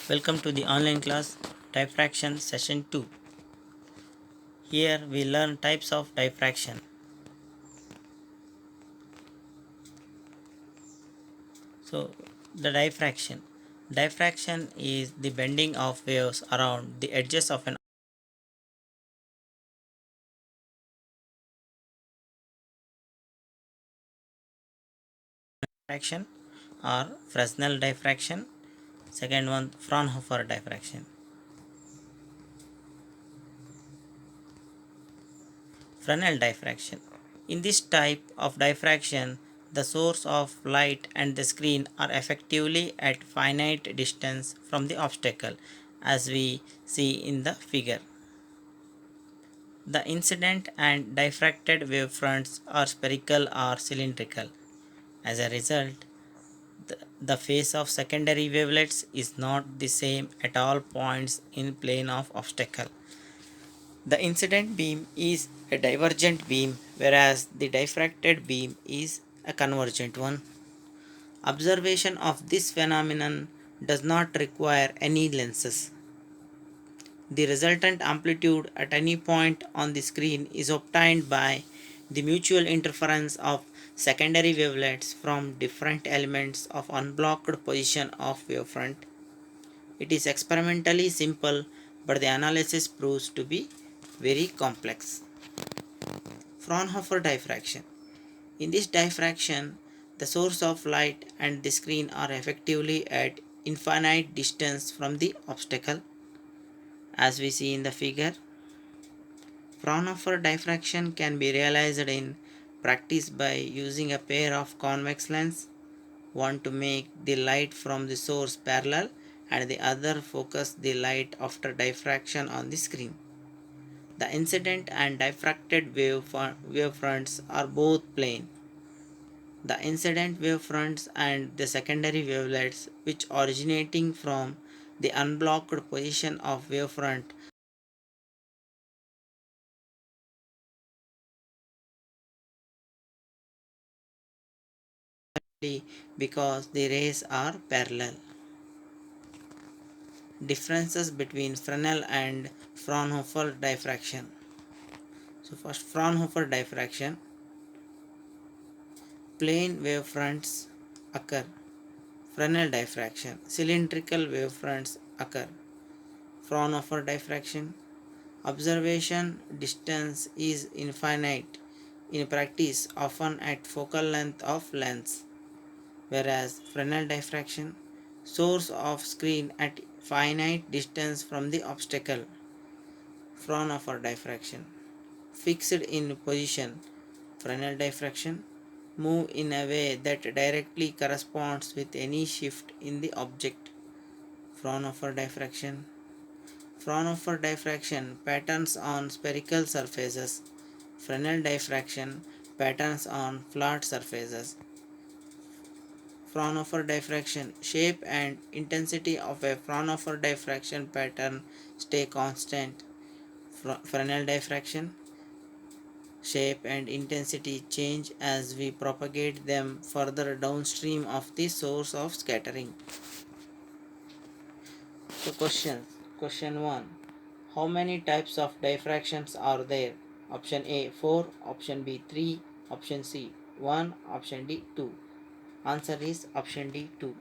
Welcome to the online class Diffraction session 2. Here we learn types of diffraction. So the diffraction. Diffraction is the bending of waves around the edges of an diffraction or Fresnel diffraction. Second one Fraunhofer diffraction. Fresnel diffraction. In this type of diffraction, the source of light and the screen are effectively at finite distance from the obstacle, as we see in the figure. The incident and diffracted wavefronts are spherical or cylindrical. As a result, the phase of secondary wavelets is not the same at all points in plane of obstacle. The incident beam is a divergent beam, whereas the diffracted beam is a convergent one. Observation of this phenomenon does not require any lenses. The resultant amplitude at any point on the screen is obtained by the mutual interference of secondary wavelets from different elements of unblocked position of wavefront. It is experimentally simple, but the analysis proves to be very complex. Fraunhofer diffraction. In this diffraction, the source of light and the screen are effectively at infinite distance from the obstacle, as we see in the figure. Fraunhofer diffraction can be realized in practice by using a pair of convex lenses, one to make the light from the source parallel and the other focus the light after diffraction on the screen. The incident and diffracted wavefronts are both plane. The incident wavefronts and the secondary wavelets which originating from the unblocked position of wavefront because the rays are parallel. Differences between Fresnel and Fraunhofer diffraction. So first Fraunhofer diffraction, plane wavefronts occur. Fresnel diffraction, cylindrical wavefronts occur. Fraunhofer diffraction, observation distance is infinite in practice, often at focal length of lens, whereas Fresnel diffraction, source of screen at finite distance from the obstacle. Fraunhofer diffraction, fixed in position. Fresnel diffraction, move in a way that directly corresponds with any shift in the object. Fraunhofer diffraction. Fraunhofer diffraction, patterns on spherical surfaces. Fresnel diffraction, patterns on flat surfaces. Fraunhofer diffraction, shape and intensity of a Fraunhofer diffraction pattern stay constant. Fresnel diffraction, shape and intensity change as we propagate them further downstream of the source of scattering. So question 1, how many types of diffractions are there? Option A 4, option B 3, option C 1, option D 2. Answer is option D 2.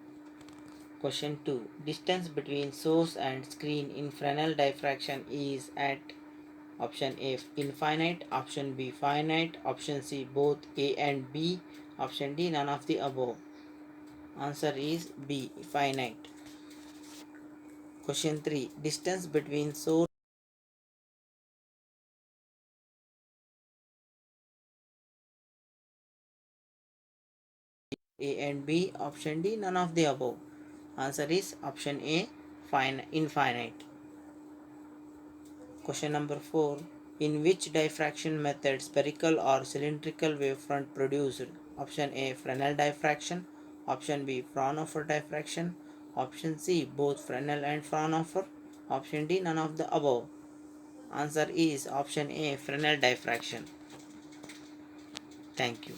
Question 2, distance between source and screen in Fresnel diffraction is at option A infinite, option B finite, option C both A and B, option D none of the above. Answer is B finite. Question 3, distance between source A and B, option D none of the above. Answer is option A infinite. Question number 4, in which diffraction method spherical or cylindrical wavefront produced? Option A Fresnel diffraction, option B Fraunhofer diffraction, option C both Fresnel and Fraunhofer, option D none of the above. Answer is option A Fresnel diffraction. Thank you.